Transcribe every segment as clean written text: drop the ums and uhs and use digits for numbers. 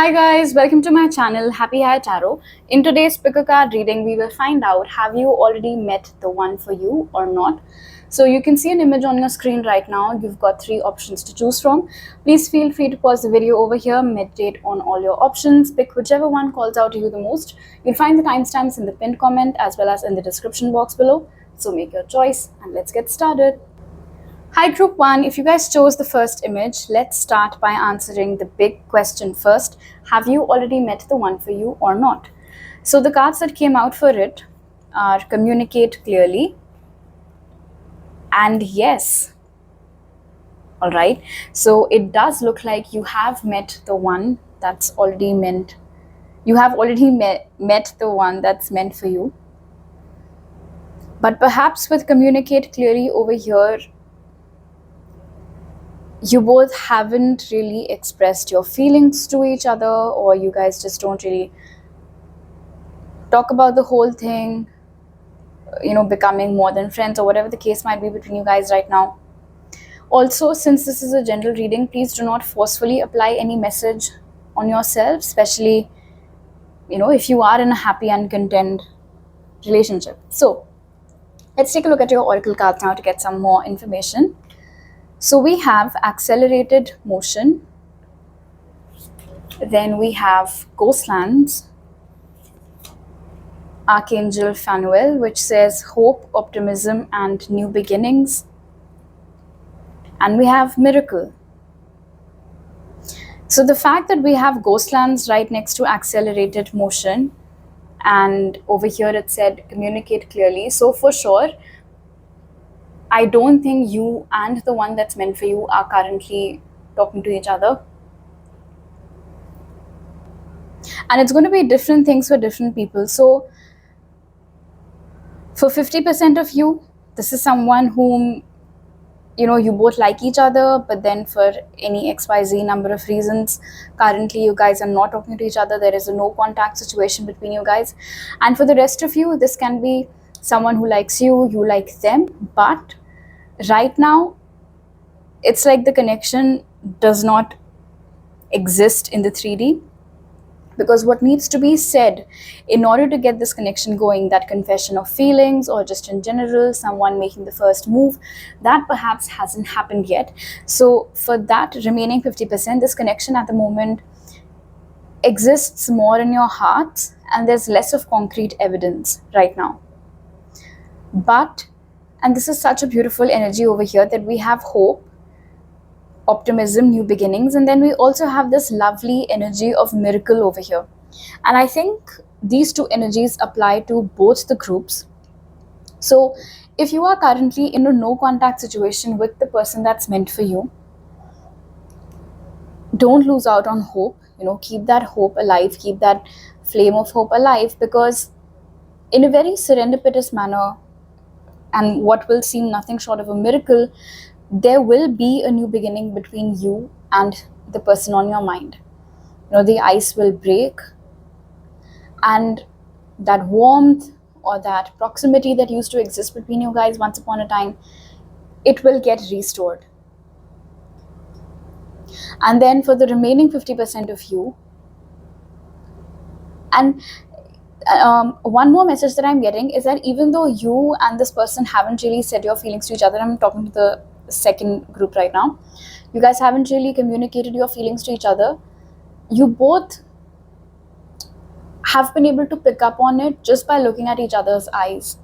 Hi guys, welcome to my channel Happy High Tarot. In today's pick a card reading, we will find out have you already met the one for you or not. So you can see an image on your screen right now. You've got three options to choose from. Please feel free to pause the video over here, meditate on all your options, pick whichever one calls out to you the most. You'll find the timestamps in the pinned comment as well as in the description box below. So make your choice and let's get started. Hi group 1, if you guys chose the first image, let's start by answering the big question first. Have you already met the one for you or not? So the cards that came out for it are communicate clearly and yes. Alright, so it does look like you have met the one that's already meant. You have already met the one that's meant for you. But perhaps with communicate clearly over here, you both haven't really expressed your feelings to each other, or you guys just don't really talk about the whole thing, becoming more than friends or whatever the case might be between you guys right now. Also, since this is a general reading, please do not forcefully apply any message on yourself, especially, if you are in a happy and content relationship. So let's take a look at your oracle cards now to get some more information. So we have accelerated motion, then we have ghostlands, Archangel Phanuel, which says hope, optimism, and new beginnings, and we have miracle. So the fact that we have ghostlands right next to accelerated motion, and over here it said communicate clearly, so for sure I don't think you and the one that's meant for you are currently talking to each other. And it's going to be different things for different people. So for 50% of you, this is someone whom, you both like each other, but then for any XYZ number of reasons, currently you guys are not talking to each other. There is a no contact situation between you guys. And for the rest of you, this can be someone who likes you, you like them, but right now it's like the connection does not exist in the 3D, because what needs to be said in order to get this connection going, that confession of feelings or just in general someone making the first move, that perhaps hasn't happened yet. So for that remaining 50%, this connection at the moment exists more in your heart and there's less of concrete evidence right now. But, and this is such a beautiful energy over here, that we have hope, optimism, new beginnings, and then we also have this lovely energy of miracle over here. And I think these two energies apply to both the groups. So if you are currently in a no contact situation with the person that's meant for you, don't lose out on hope. Keep that hope alive, keep that flame of hope alive, because in a very serendipitous manner, and what will seem nothing short of a miracle, there will be a new beginning between you and the person on your mind. The ice will break, and that warmth or that proximity that used to exist between you guys once upon a time, it will get restored. And then for the remaining 50% of you, and one more message that I'm getting is that even though you and this person haven't really said your feelings to each other, I'm talking to the second group right now, you guys haven't really communicated your feelings to each other, you both have been able to pick up on it just by looking at each other's eyes.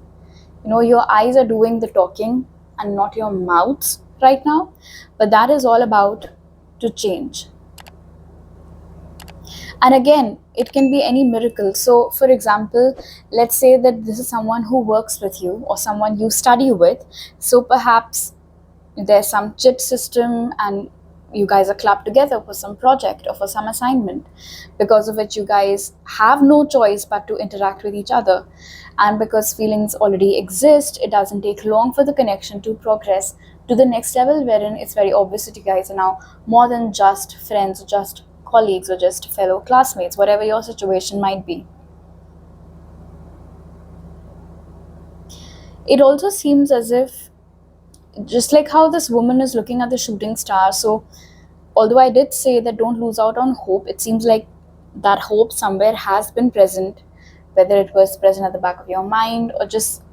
Your eyes are doing the talking and not your mouths right now, but that is all about to change. And again, it can be any miracle. So for example, let's say that this is someone who works with you or someone you study with. So perhaps there's some chit system and you guys are clubbed together for some project or for some assignment, because of which you guys have no choice but to interact with each other. And because feelings already exist, it doesn't take long for the connection to progress to the next level, wherein it's very obvious that you guys are now more than just friends or just colleagues or just fellow classmates, whatever your situation might be. It also seems as if, just like how this woman is looking at the shooting star, so although I did say that don't lose out on hope, it seems like that hope somewhere has been present, whether it was present at the back of your mind or just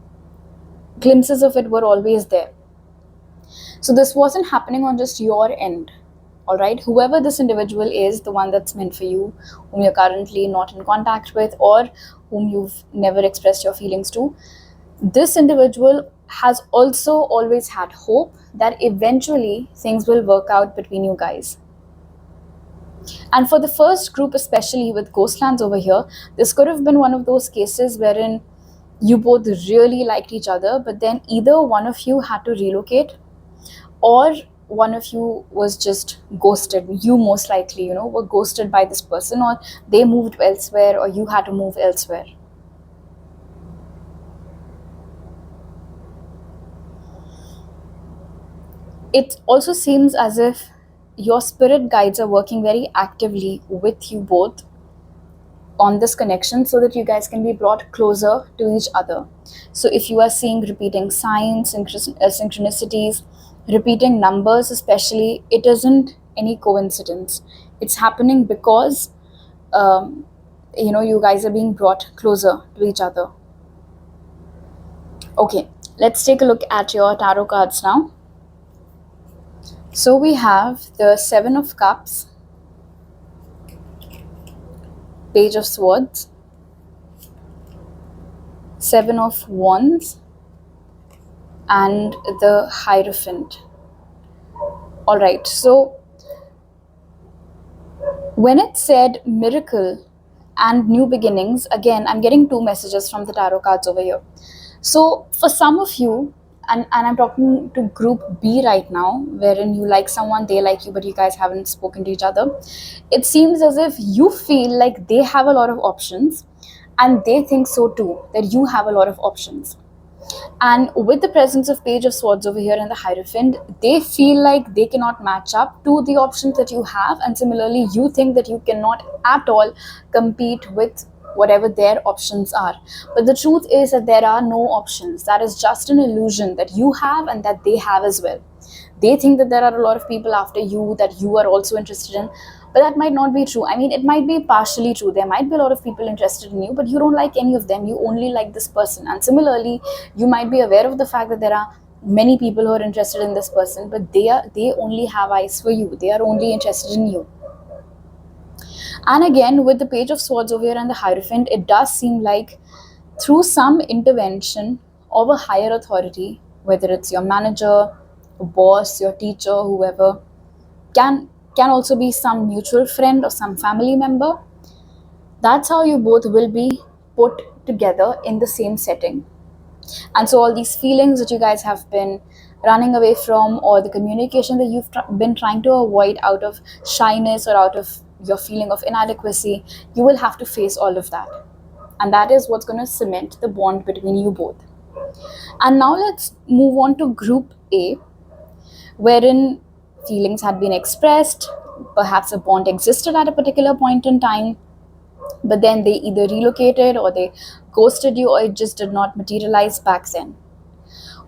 glimpses of it were always there. So this wasn't happening on just your end. All right, whoever this individual is, the one that's meant for you, whom you're currently not in contact with, or whom you've never expressed your feelings to, this individual has also always had hope that eventually things will work out between you guys. And for the first group, especially with Ghostlands over here, this could have been one of those cases wherein you both really liked each other, but then either one of you had to relocate, or one of you was just ghosted. You most likely, were ghosted by this person, or they moved elsewhere, or you had to move elsewhere. It also seems as if your spirit guides are working very actively with you both on this connection so that you guys can be brought closer to each other. So if you are seeing repeating signs, synchronicities, repeating numbers especially, it isn't any coincidence. It's happening because um, you guys are being brought closer to each other. Okay, let's take a look at your tarot cards now. So we have the Seven of Cups, Page of Swords, Seven of Wands, and the Hierophant. All right, so when it said miracle and new beginnings, again, I'm getting two messages from the tarot cards over here. So for some of you, and I'm talking to group B right now, wherein you like someone, they like you, but you guys haven't spoken to each other. It seems as if you feel like they have a lot of options, and they think so too, that you have a lot of options. And with the presence of Page of Swords over here and the Hierophant, they feel like they cannot match up to the options that you have. And similarly, you think that you cannot at all compete with whatever their options are. But the truth is that there are no options. That is just an illusion that you have and that they have as well. They think that there are a lot of people after you that you are also interested in, but that might not be true. I mean, it might be partially true. There might be a lot of people interested in you, but you don't like any of them. You only like this person. And similarly, you might be aware of the fact that there are many people who are interested in this person, but they only have eyes for you. They are only interested in you. And again, with the Page of Swords over here and the Hierophant, it does seem like through some intervention of a higher authority, whether it's your manager, boss, your teacher, whoever, can also be some mutual friend or some family member. That's how you both will be put together in the same setting. And so all these feelings that you guys have been running away from, or the communication that you've been trying to avoid out of shyness or out of your feeling of inadequacy, you will have to face all of that. And that is what's going to cement the bond between you both. And now let's move on to group A, wherein feelings had been expressed, perhaps a bond existed at a particular point in time, but then they either relocated or they ghosted you, or it just did not materialize back then.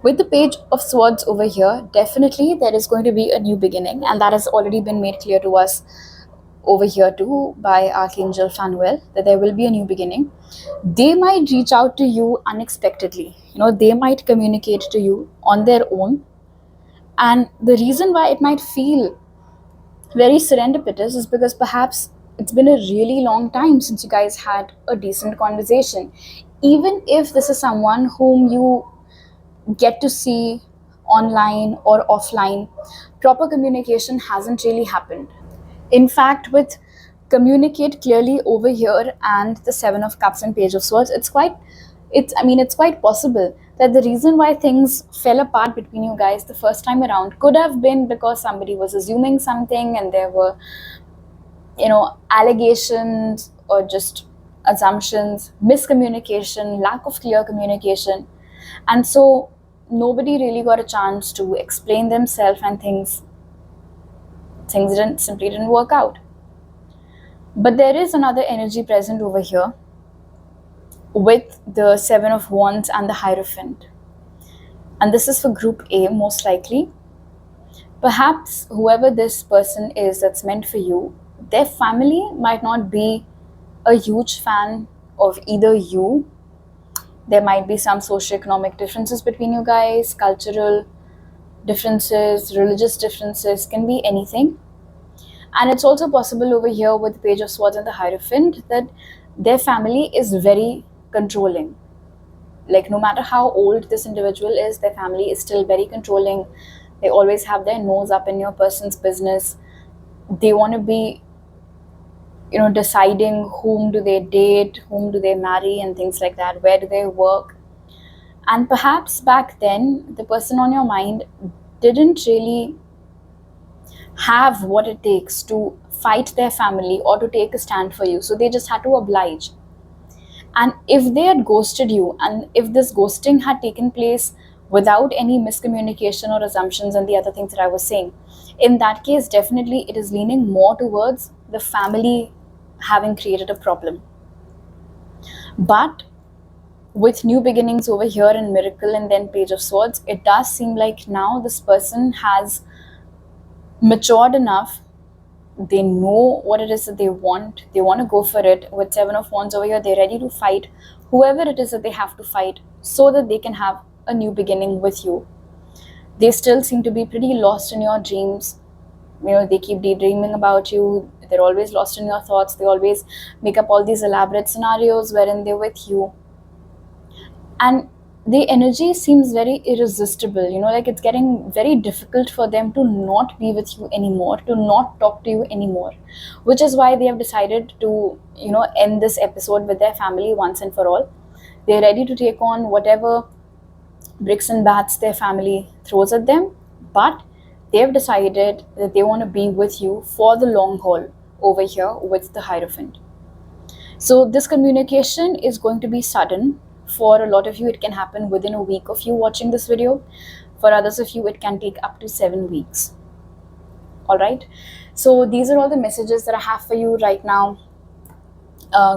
With the Page of Swords over here, definitely there is going to be a new beginning, and that has already been made clear to us over here too by Archangel Fanuel, that there will be a new beginning. They might reach out to you unexpectedly. They might communicate to you on their own. And the reason why it might feel very serendipitous is because perhaps it's been a really long time since you guys had a decent conversation. Even if this is someone whom you get to see online or offline, proper communication hasn't really happened. In fact, with communicate clearly over here and the Seven of Cups and Page of Swords, it's quite possible that the reason why things fell apart between you guys the first time around could have been because somebody was assuming something, and there were allegations or just assumptions, miscommunication, lack of clear communication. And so nobody really got a chance to explain themselves, and things simply didn't work out. But there is another energy present over here with the Seven of Wands and the Hierophant. And this is for group A, most likely. Perhaps whoever this person is that's meant for you, their family might not be a huge fan of either you. There might be some socioeconomic differences between you guys, cultural differences, religious differences, can be anything. And it's also possible over here with the Page of Swords and the Hierophant that their family is very controlling. Like, no matter how old this individual is, their family is still very controlling. They always have their nose up in your person's business. They want to be, deciding whom do they date, whom do they marry, and things like that. Where do they work? And perhaps back then, the person on your mind didn't really have what it takes to fight their family or to take a stand for you. So they just had to oblige. And if they had ghosted you, and if this ghosting had taken place without any miscommunication or assumptions and the other things that I was saying, in that case, definitely it is leaning more towards the family having created a problem. But with new beginnings over here in Miracle and then Page of Swords, it does seem like now this person has matured enough. They know what it is that they want to go for it. With Seven of Wands over here, they're ready to fight whoever it is that they have to fight so that they can have a new beginning with you. They still seem to be pretty lost in your dreams. They keep daydreaming about you. They're always lost in your thoughts. They always make up all these elaborate scenarios wherein they're with you. And the energy seems very irresistible, like it's getting very difficult for them to not be with you anymore, to not talk to you anymore, which is why they have decided to end this episode with their family once and for all. They're ready to take on whatever bricks and bats their family throws at them, but they've decided that they want to be with you for the long haul over here with the Hierophant. So this communication is going to be sudden. For a lot of you, it can happen within a week of you watching this video. For others of you, it can take up to 7 weeks. All right. So these are all the messages that I have for you right now,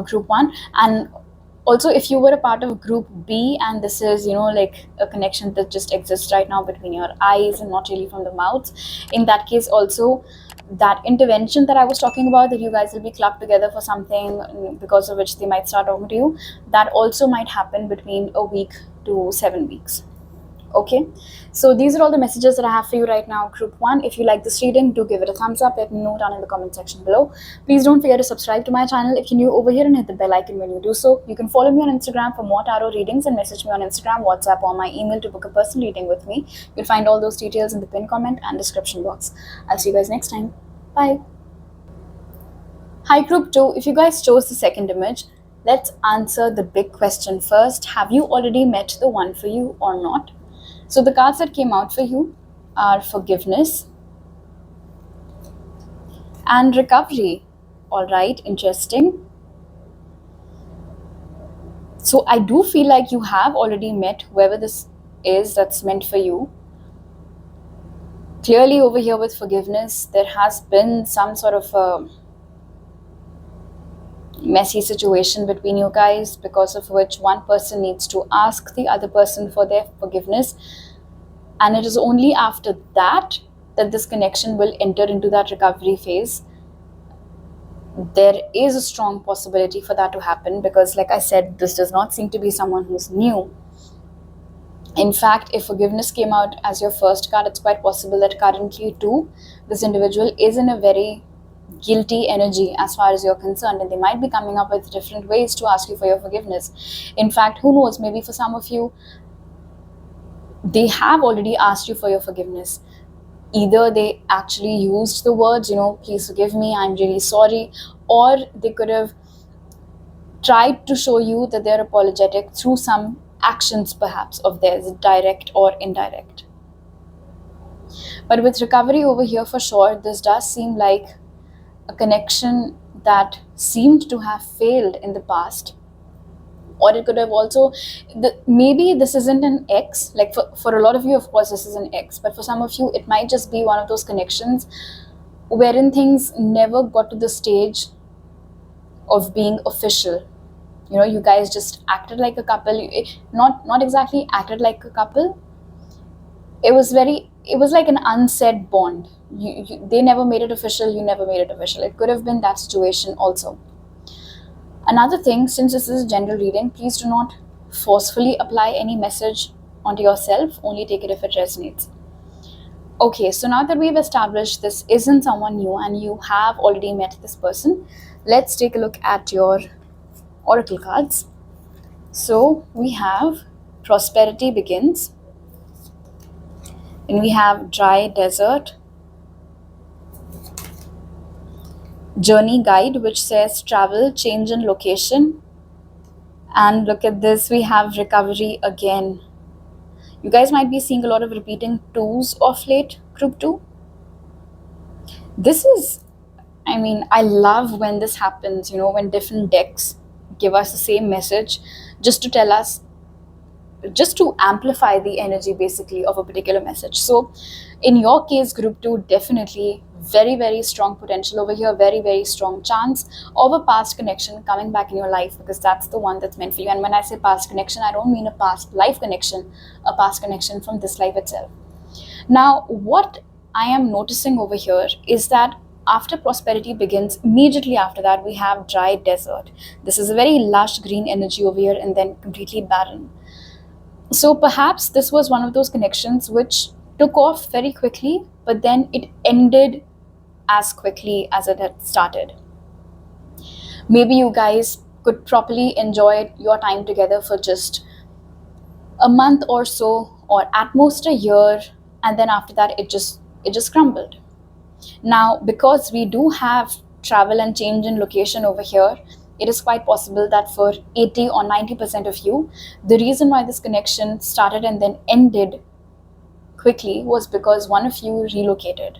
group 1. And also, if you were a part of group B and this is, like a connection that just exists right now between your eyes and not really from the mouth, in that case also, that intervention that I was talking about, that you guys will be clubbed together for something because of which they might start talking to you, that also might happen between a week to 7 weeks. Okay, so these are all the messages that I have for you right now, group 1. If you like this reading, do give it a thumbs up. Let me know down in the comment section below. Please don't forget to subscribe to my channel if you're new over here, and hit the bell icon when you do so. You can follow me on Instagram for more tarot readings and message me on Instagram, WhatsApp, or my email to book a personal reading with me. You'll find all those details in the pinned comment and description box. I'll see you guys next time. Bye. Hi, group 2. If you guys chose the second image, let's answer the big question first. Have you already met the one for you or not? So the cards that came out for you are forgiveness and recovery. All right, interesting. So I do feel like you have already met whoever this is that's meant for you. Clearly over here with forgiveness, there has been some sort of a messy situation between you guys, because of which one person needs to ask the other person for their forgiveness, and it is only after that that this connection will enter into that recovery phase. There is a strong possibility for that to happen because, like I said, this does not seem to be someone who's new. In fact, if forgiveness came out as your first card, it's quite possible that currently too this individual is in a very guilty energy as far as you're concerned, and they might be coming up with different ways to ask you for your forgiveness. In fact, who knows, maybe for some of you, they have already asked you for your forgiveness. Either they actually used the words, please forgive me, I'm really sorry, or they could have tried to show you that they're apologetic through some actions perhaps of theirs, direct or indirect. But with recovery over here, for sure, this does seem like a connection that seemed to have failed in the past. Or it could have also, maybe this isn't an ex, like for a lot of you, of course, this is an ex, but for some of you, it might just be one of those connections wherein things never got to the stage of being official. You guys just acted like a couple, not exactly acted like a couple. It was like an unsaid bond. They never made it official, you never made it official. It could have been that situation also. Another thing, since this is a general reading, please do not forcefully apply any message onto yourself, only take it if it resonates. Okay, so now that we've established this isn't someone new and you have already met this person, let's take a look at your oracle cards. So we have prosperity begins, and we have dry desert, journey guide, which says travel, change in location, and look at this, we have recovery again. You guys might be seeing a lot of repeating twos of late, group two. This is, I mean, I love when this happens, when different decks give us the same message just to tell us, just to amplify the energy basically of a particular message. So in your case, group 2, definitely very very strong potential over here, very very strong chance of a past connection coming back in your life, because that's the one that's meant for you. And when I say past connection, I don't mean a past life connection, a past connection from this life itself. Now what I am noticing over here is that after prosperity begins, immediately after that we have dry desert. This is a very lush green energy over here, and then completely barren. So perhaps this was one of those connections which took off very quickly, but then it ended as quickly as it had started. Maybe you guys could properly enjoy your time together for just a month or so, or at most a year, and then after that it just crumbled. Now, because we do have travel and change in location over here, it is quite possible that for 80 or 90% of you, the reason why this connection started and then ended quickly was because one of you relocated.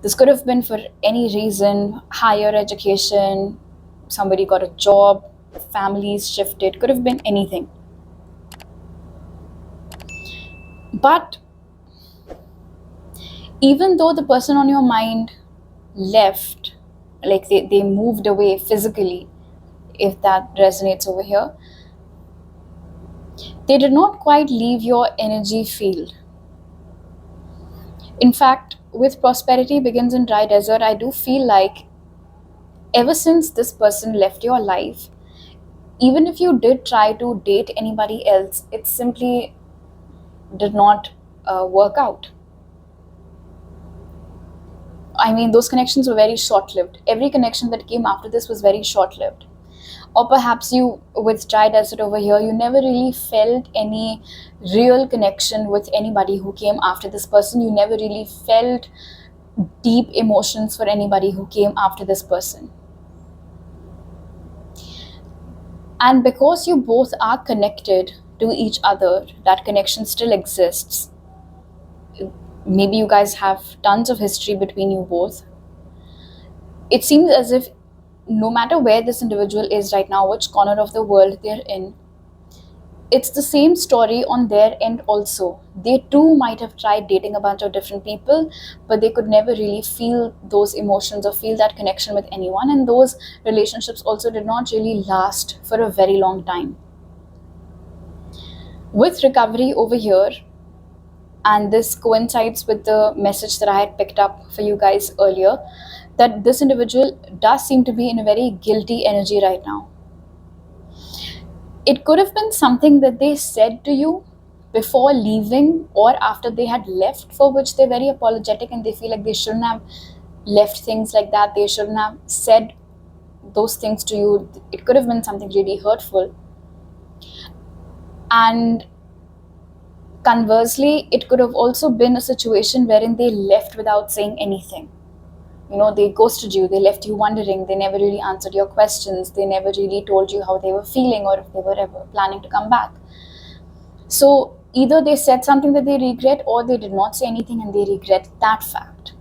This could have been for any reason: higher education, somebody got a job, families shifted, could have been anything. But even though the person on your mind left, like they moved away physically, if that resonates over here, they did not quite leave your energy field. In fact, with prosperity begins in dry desert, I do feel like ever since this person left your life, even if you did try to date anybody else, it simply did not work out. I mean, those connections were very short lived. Every connection that came after this was very short lived. Or perhaps you, with dry desert over here, you never really felt any real connection with anybody who came after this person. You never really felt deep emotions for anybody who came after this person. And because you both are connected to each other, that connection still exists. Maybe you guys have tons of history between you both. It seems as if no matter where this individual is right now, which corner of the world they're in, it's the same story on their end also. They too might have tried dating a bunch of different people, but they could never really feel those emotions or feel that connection with anyone. And those relationships also did not really last for a very long time. With recovery over here, and this coincides with the message that I had picked up for you guys earlier, that this individual does seem to be in a very guilty energy right now. It could have been something that they said to you before leaving or after they had left, for which they're very apologetic and they feel like they shouldn't have left things like that. They shouldn't have said those things to you. It could have been something really hurtful. And conversely, it could have also been a situation wherein they left without saying anything. They ghosted you, they left you wondering, they never really answered your questions, they never really told you how they were feeling or if they were ever planning to come back. So either they said something that they regret, or they did not say anything and they regret that fact.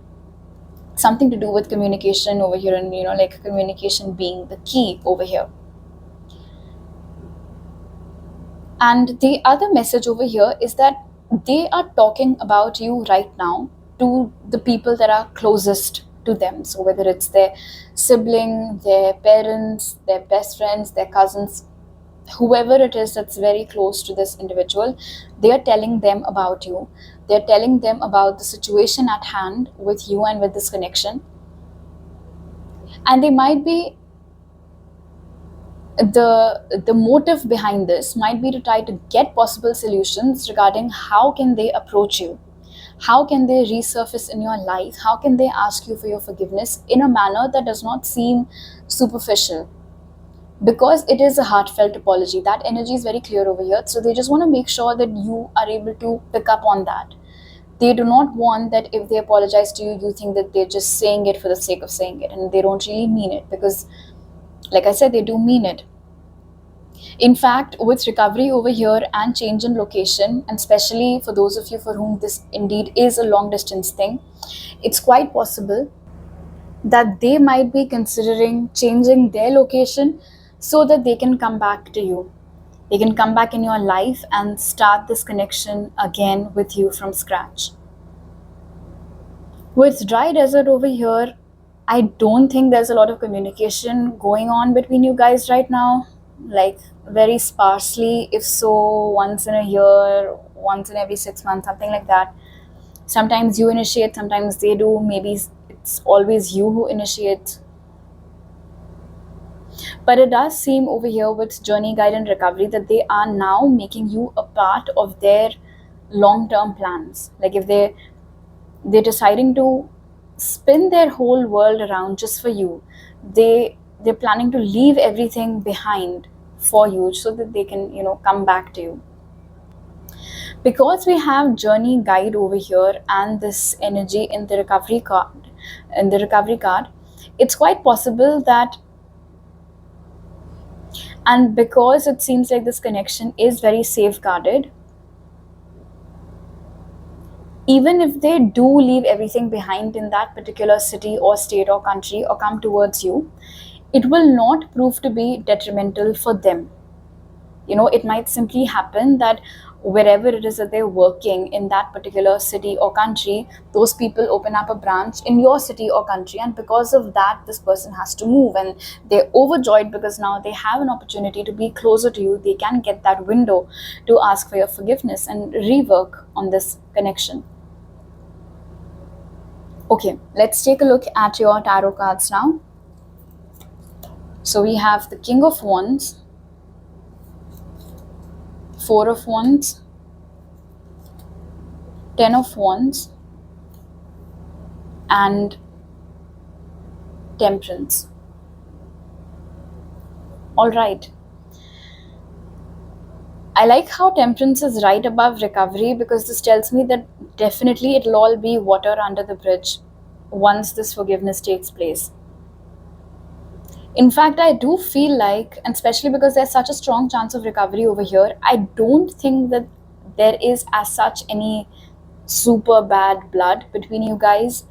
Something to do with communication over here, and like communication being the key over here. And the other message over here is that they are talking about you right now to the people that are closest to them. So whether it's their sibling, their parents, their best friends, their cousins, whoever it is that's very close to this individual, they are telling them about you. They're telling them about the situation at hand with you and with this connection. And they might be The motive behind this might be to try to get possible solutions regarding how can they approach you, how can they resurface in your life, how can they ask you for your forgiveness in a manner that does not seem superficial, because it is a heartfelt apology. That energy is very clear over here, so they just want to make sure that you are able to pick up on that. They do not want that if they apologize to you, you think that they're just saying it for the sake of saying it and they don't really mean it, because like I said, they do mean it. In fact, with recovery over here and change in location, and especially for those of you for whom this indeed is a long distance thing, it's quite possible that they might be considering changing their location so that they can come back to you. They can come back in your life and start this connection again with you from scratch. With dry desert over here, I don't think there's a lot of communication going on between you guys right now. Like, very sparsely, if so, once in a year, once in every 6 months, something like that. Sometimes you initiate, sometimes they do. Maybe it's always you who initiates. But it does seem over here with Journey Guide and Recovery that they are now making you a part of their long-term plans. Like, if they're deciding to spin their whole world around just for you, they're planning to leave everything behind for you so that they can, come back to you. Because we have Journey Guide over here and this energy in the recovery card, it's quite possible that, and because it seems like this connection is very safeguarded, even if they do leave everything behind in that particular city or state or country or come towards you, it will not prove to be detrimental for them. It might simply happen that wherever it is that they're working in that particular city or country, those people open up a branch in your city or country, and because of that, this person has to move, and they're overjoyed because now they have an opportunity to be closer to you. They can get that window to ask for your forgiveness and rework on this connection. Okay, let's take a look at your tarot cards now. So we have the King of Wands, Four of Wands, Ten of Wands, and Temperance. All right. I like how Temperance is right above Recovery, because this tells me that definitely it'll all be water under the bridge once this forgiveness takes place. In fact, I do feel like, and especially because there's such a strong chance of recovery over here, I don't think that there is as such any super bad blood between you guys.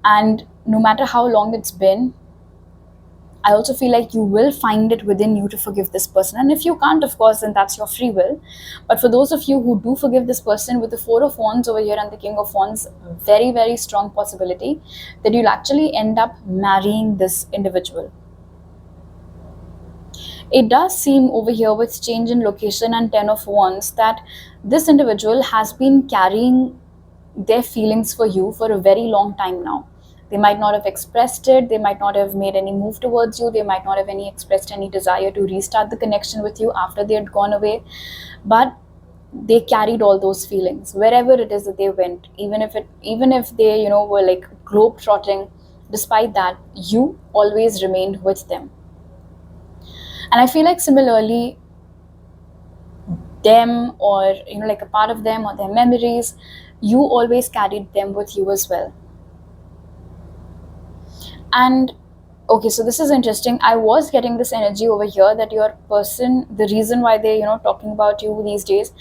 And no matter how long it's been, I also feel like you will find it within you to forgive this person. And if you can't, of course, then that's your free will. But for those of you who do forgive this person, with the Four of Wands over here and the King of Wands, very, very strong possibility that you'll actually end up marrying this individual. It does seem over here with change in location and Ten of Wands that this individual has been carrying their feelings for you for a very long time now. They might not have expressed it, they might not have made any move towards you, they might not have expressed any desire to restart the connection with you after they had gone away, but they carried all those feelings wherever it is that they went, even if they were like globe trotting. Despite that, you always remained with them. And I feel like similarly, them, or like a part of them or their memories, you always carried them with you as well. And okay, so this is interesting. I was getting this energy over here that your person, the reason why they talking about you these days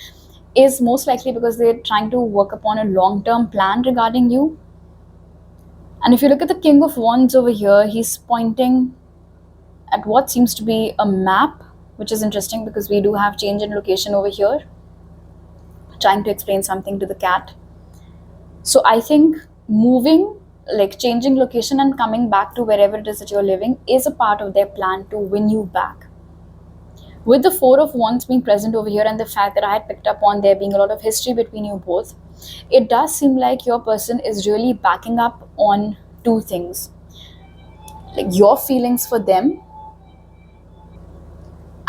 is most likely because they're trying to work upon a long-term plan regarding you. And if you look at the King of Wands over here, he's pointing at what seems to be a map, which is interesting because we do have change in location over here, trying to explain something to the cat. So I think moving, like changing location and coming back to wherever it is that you're living, is a part of their plan to win you back. With the Four of Wands being present over here and the fact that I had picked up on there being a lot of history between you both, it does seem like your person is really backing up on two things. Like your feelings for them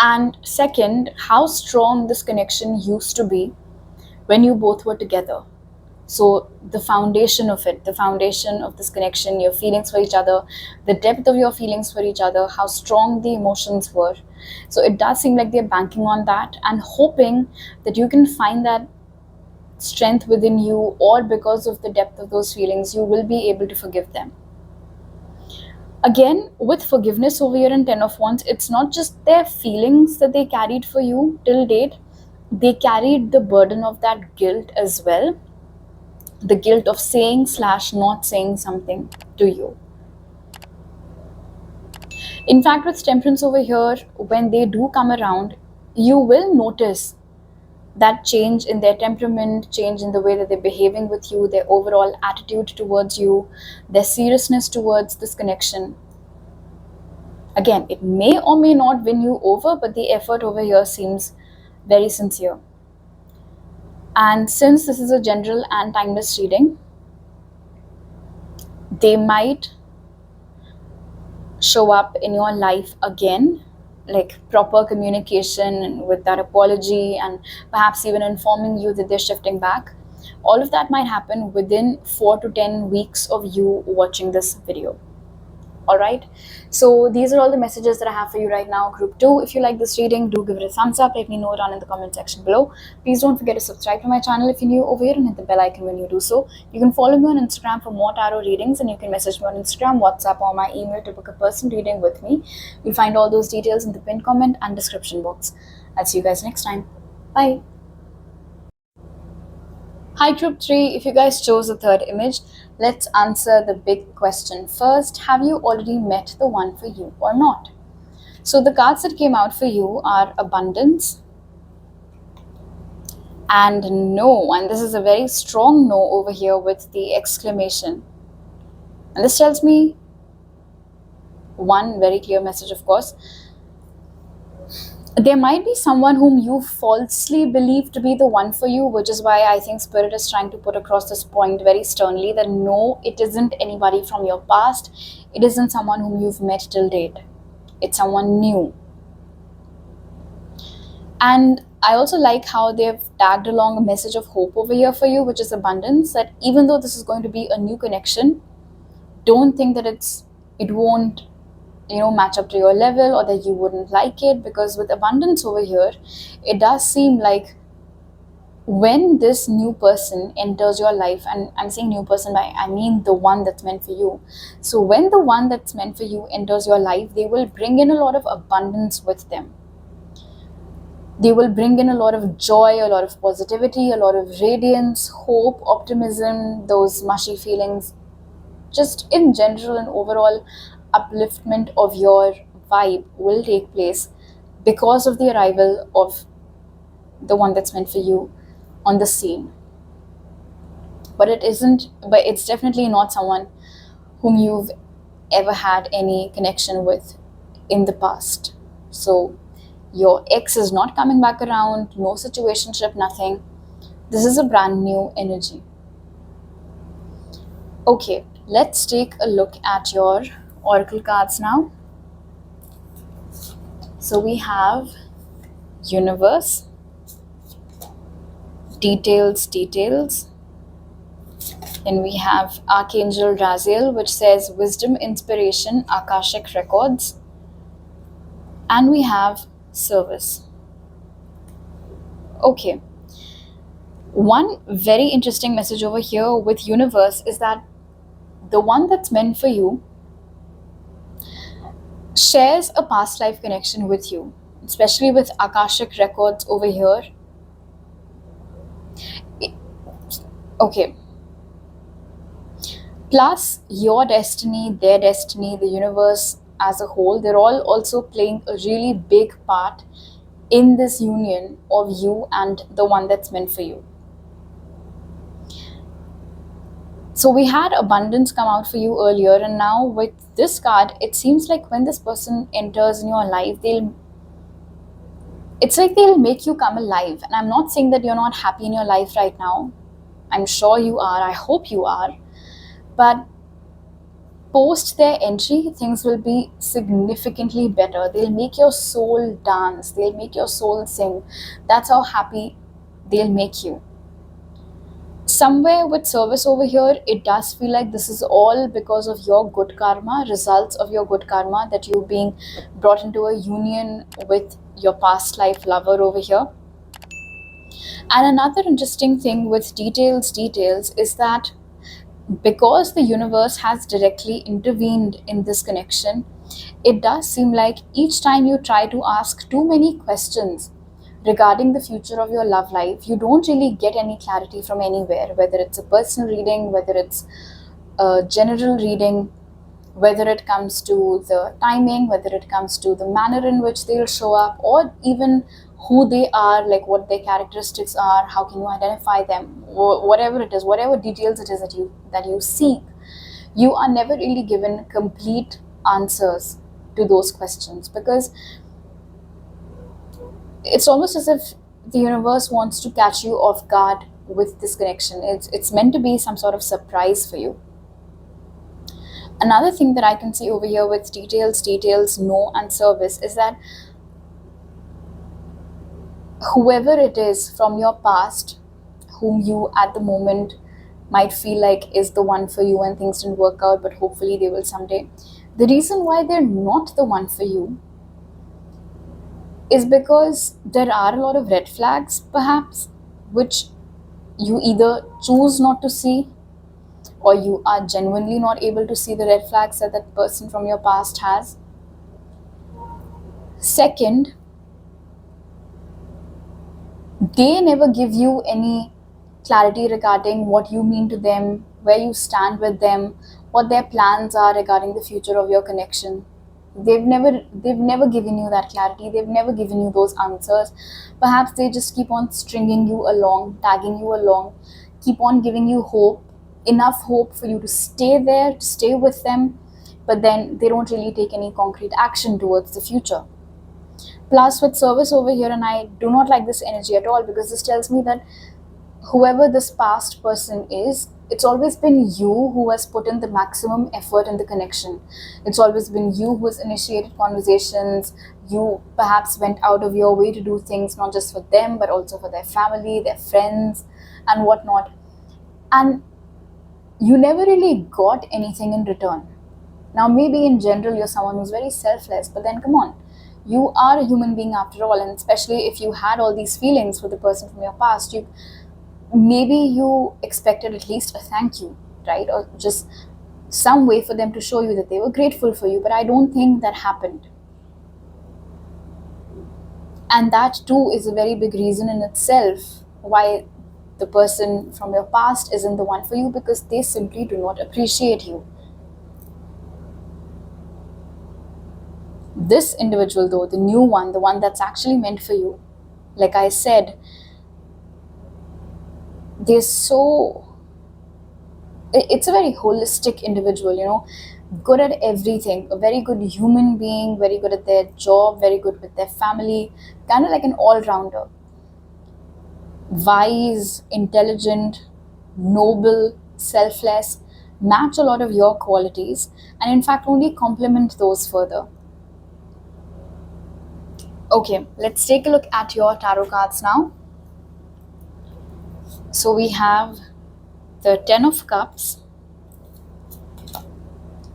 And second, how strong this connection used to be when you both were together. So the foundation of it, the foundation of this connection, your feelings for each other, the depth of your feelings for each other, how strong the emotions were. So it does seem like they're banking on that and hoping that you can find that strength within you, or because of the depth of those feelings, you will be able to forgive them. Again, with forgiveness over here in Ten of Wands, it's not just their feelings that they carried for you till date, they carried the burden of that guilt as well, the guilt of saying slash not saying something to you. In fact, with Temperance over here, when they do come around, you will notice that change in their temperament, change in the way that they're behaving with you, their overall attitude towards you, their seriousness towards this connection. Again, it may or may not win you over, but the effort over here seems very sincere. And since this is a general and timeless reading, they might show up in your life again, like proper communication with that apology, and perhaps even informing you that they're shifting back. All of that might happen within 4 to 10 weeks of you watching this video. All right, so these are all the messages that I have for you right now, group 2. If you like this reading, do give it a thumbs up. Let me know down in the comment section below. Please don't forget to subscribe to my channel if you're new over here, and hit the bell icon when you do so. You can follow me on Instagram for more tarot readings, and you can message me on Instagram, WhatsApp, or my email to book a personal reading with me. You'll find all those details in the pinned comment and description box. I'll see you guys next time. Bye. Hi group 3, if you guys chose the third image, let's answer the big question first. Have you already met the one for you or not? So the cards that came out for you are abundance and no, and this is a very strong no over here with the exclamation. And this tells me one very clear message, of course. There might be someone whom you falsely believe to be the one for you, which is why I think Spirit is trying to put across this point very sternly that no, it isn't anybody from your past. It isn't someone whom you've met till date. It's someone new. And I also like how they've tagged along a message of hope over here for you, which is abundance, that even though this is going to be a new connection, don't think that it won't match up to your level, or that you wouldn't like it, because with abundance over here, it does seem like when this new person enters your life, and I'm saying new person by I mean the one that's meant for you. So when the one that's meant for you enters your life, they will bring in a lot of abundance with them. They will bring in a lot of joy, a lot of positivity, a lot of radiance, hope, optimism, those mushy feelings, just in general and overall upliftment of your vibe will take place because of the arrival of the one that's meant for you on the scene. But it's definitely not someone whom you've ever had any connection with in the past. So your ex is not coming back around, no situationship, nothing. This is a brand new energy. Okay, let's take a look at your oracle cards now. So we have universe, details, then we have Archangel Raziel, which says wisdom, inspiration, Akashic records, and we have service. Okay, one very interesting message over here with universe is that the one that's meant for you shares a past life connection with you, especially with Akashic records over here. Okay. Plus your destiny, their destiny, the universe as a whole, they're all also playing a really big part in this union of you and the one that's meant for you. So we had abundance come out for you earlier, and now with this card, it seems like when this person enters in your life, it's like they'll make you come alive. And I'm not saying that you're not happy in your life right now. I'm sure you are. I hope you are. But Post their entry, things will be significantly better. They'll make your soul dance, they'll make your soul sing. That's how happy they'll make you. Somewhere with service over here, it does feel like this is all because of your good karma, results of your good karma, that you being brought into a union with your past life lover over here. And another interesting thing with details is that because the universe has directly intervened in this connection, it does seem like each time you try to ask too many questions regarding the future of your love life, you don't really get any clarity from anywhere, whether it's a personal reading, whether it's a general reading, whether it comes to the timing, whether it comes to the manner in which they'll show up, or even who they are, like what their characteristics are, how can you identify them, whatever it is, whatever details it is that you seek, you are never really given complete answers to those questions, because it's almost as if the universe wants to catch you off guard with this connection. It's meant to be some sort of surprise for you. Another thing that I can see over here with details, no, and service is that whoever it is from your past, whom you at the moment might feel like is the one for you and things didn't work out, but hopefully they will someday. The reason why they're not the one for you is because there are a lot of red flags, perhaps, which you either choose not to see, or you are genuinely not able to see the red flags that that person from your past has. Second, they never give you any clarity regarding what you mean to them, where you stand with them, what their plans are regarding the future of your connection. They've never given you that clarity. They've never given you those answers. Perhaps they just keep on stringing you along, tagging you along, keep on giving you hope, enough hope for you to stay there, to stay with them, but then they don't really take any concrete action towards the future. Plus, with service over here, and I do not like this energy at all, because this tells me that whoever this past person is, it's always been you who has put in the maximum effort in the connection. It's always been you who has initiated conversations. You perhaps went out of your way to do things not just for them, but also for their family, their friends, and whatnot. And you never really got anything in return. Now, maybe in general, you're someone who's very selfless, but then come on. You are a human being after all, and especially if you had all these feelings for the person from your past, maybe you expected at least a thank you, right? Or just some way for them to show you that they were grateful for you, but I don't think that happened. And that too is a very big reason in itself why the person from your past isn't the one for you, because they simply do not appreciate you. This individual, though, the new one, the one that's actually meant for you, like I said, they're so, it's a very holistic individual, good at everything, a very good human being, very good at their job, very good with their family, kind of like an all-rounder. Wise, intelligent, noble, selfless, match a lot of your qualities, and in fact only complement those further. Okay, let's take a look at your tarot cards now. So we have the Ten of Cups,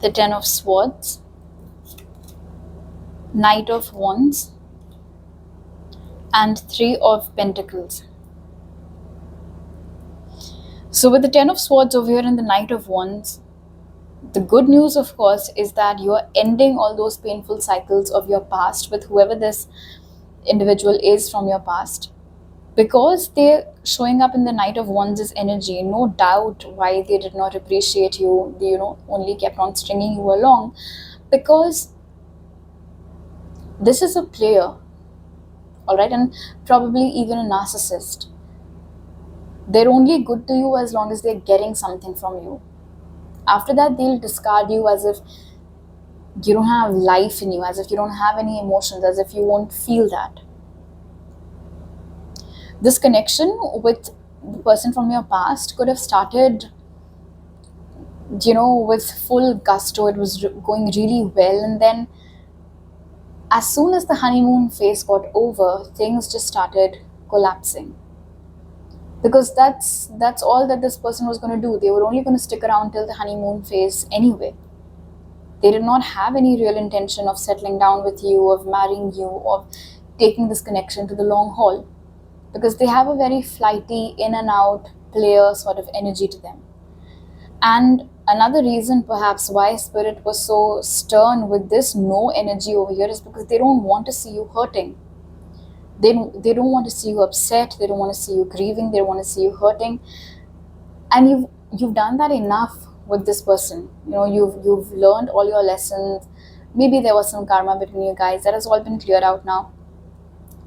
the Ten of Swords, Knight of Wands, and Three of Pentacles. So with the Ten of Swords over here and the Knight of Wands, the good news, of course, is that you are ending all those painful cycles of your past with whoever this individual is from your past. Because they're showing up in the Knight of Wands' energy, no doubt why they did not appreciate you. They, only kept on stringing you along. Because this is a player, all right, and probably even a narcissist. They're only good to you as long as they're getting something from you. After that, they'll discard you as if you don't have life in you, as if you don't have any emotions, as if you won't feel that. This connection with the person from your past could have started with full gusto. It was going really well. And then, as soon as the honeymoon phase got over, things just started collapsing. Because that's all that this person was going to do. They were only going to stick around till the honeymoon phase anyway. They did not have any real intention of settling down with you, of marrying you, of taking this connection to the long haul, because they have a very flighty, in and out player sort of energy to them. And another reason, perhaps, why Spirit was so stern with this no energy over here is because they don't want to see you hurting. They don't want to see you upset. They don't want to see you grieving. They don't want to see you hurting. And you've done that enough with this person. You've learned all your lessons. Maybe there was some karma between you guys. That has all been cleared out now.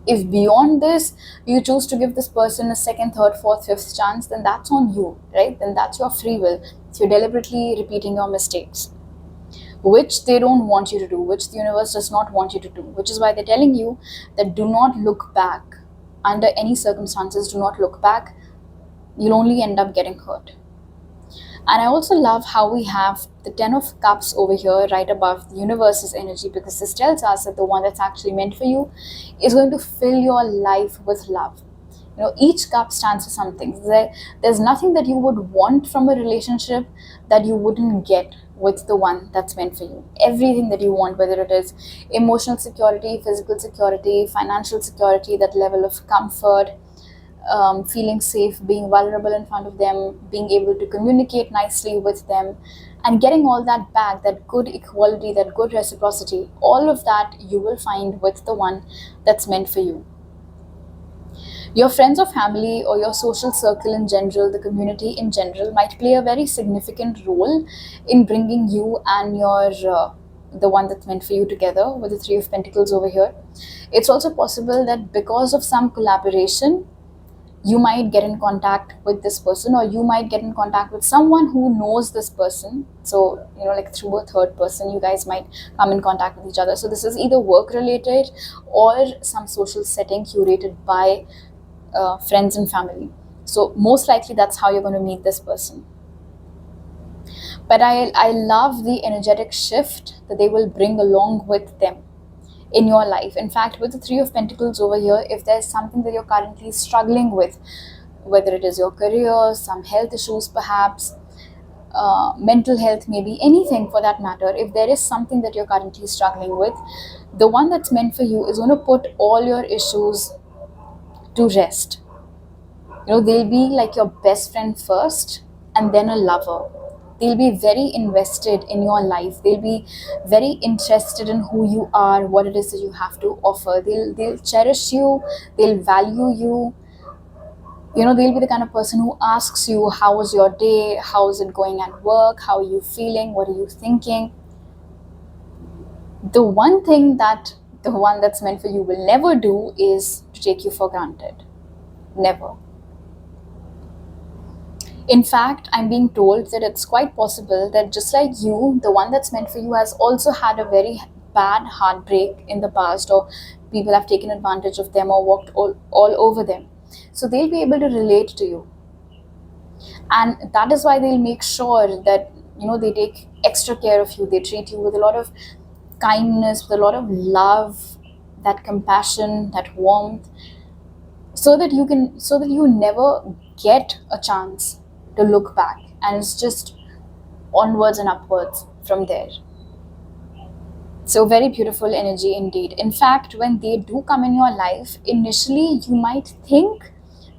If beyond this you choose to give this person a second, third, fourth, fifth chance, then that's on you, right? Then that's your free will. So you're deliberately repeating your mistakes, which they don't want you to do, which the universe does not want you to do, which is why they're telling you that do not look back. Under any circumstances, do not look back. You'll only end up getting hurt. And I also love how we have the Ten of Cups over here right above the universe's energy, because this tells us that the one that's actually meant for you is going to fill your life with love. Each cup stands for something. There's nothing that you would want from a relationship that you wouldn't get with the one that's meant for you. Everything that you want, whether it is emotional security, physical security, financial security, that level of comfort, feeling safe, being vulnerable in front of them, being able to communicate nicely with them, and getting all that back, that good equality, that good reciprocity, all of that you will find with the one that's meant for you. Your friends or family, or your social circle in general, the community in general, might play a very significant role in bringing you and the one that's meant for you together, with the Three of Pentacles over here. It's also possible that because of some collaboration, you might get in contact with this person, or you might get in contact with someone who knows this person. So, like through a third person, you guys might come in contact with each other. So this is either work related or some social setting curated by friends and family. So most likely that's how you're going to meet this person. But I love the energetic shift that they will bring along with them in your life. In fact, with the Three of Pentacles over here, if there's something that you're currently struggling with, whether it is your career, some health issues perhaps, mental health, maybe anything for that matter, if there is something that you're currently struggling with, the one that's meant for you is going to put all your issues to rest. They'll be like your best friend first, and then a lover. They'll be very invested in your life. They'll be very interested in who you are, what it is that you have to offer. They'll cherish you, they'll value you. They'll be the kind of person who asks you, how was your day? How is it going at work? How are you feeling? What are you thinking? The one thing that the one that's meant for you will never do is to take you for granted. Never. In fact, I'm being told that it's quite possible that just like you, the one that's meant for you has also had a very bad heartbreak in the past, or people have taken advantage of them or walked all over them. So they'll be able to relate to you. And that is why they'll make sure that, they take extra care of you. They treat you with a lot of kindness, with a lot of love, that compassion, that warmth, so that you never get a chance to look back, and it's just onwards and upwards from there. So very beautiful energy indeed. In fact, when they do come in your life, initially you might think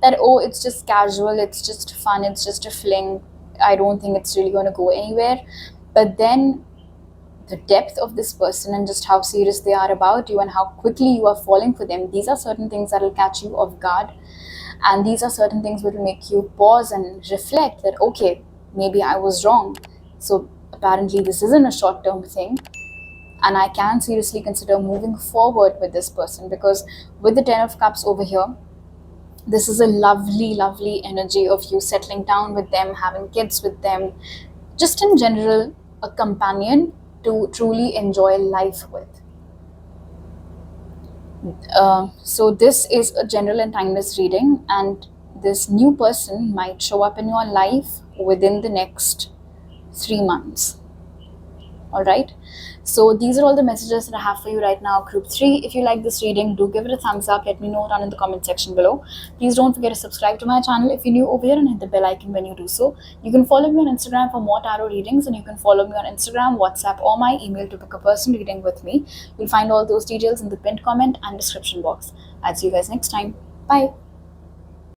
that, oh, it's just casual, it's just fun, it's just a fling, I don't think it's really going to go anywhere. But then the depth of this person, and just how serious they are about you, and how quickly you are falling for them, these are certain things that will catch you off guard. And these are certain things that will make you pause and reflect that, okay, maybe I was wrong. So apparently this isn't a short-term thing, and I can seriously consider moving forward with this person. Because with the Ten of Cups over here, this is a lovely, lovely energy of you settling down with them, having kids with them, just in general, a companion to truly enjoy life with. So this is a general and timeless reading, and this new person might show up in your life within the next 3 months. All right, so these are all the messages that I have for you right now, group 3. If you like this reading, do give it a thumbs up. Let me know down in the comment section below. Please don't forget to subscribe to my channel if you're new over here, and hit the bell icon when you do so. You can follow me on Instagram for more tarot readings, and you can follow me on Instagram, WhatsApp, or my email to book a personal reading with me. You'll find all those details in the pinned comment and description box. I'll see you guys next time. Bye.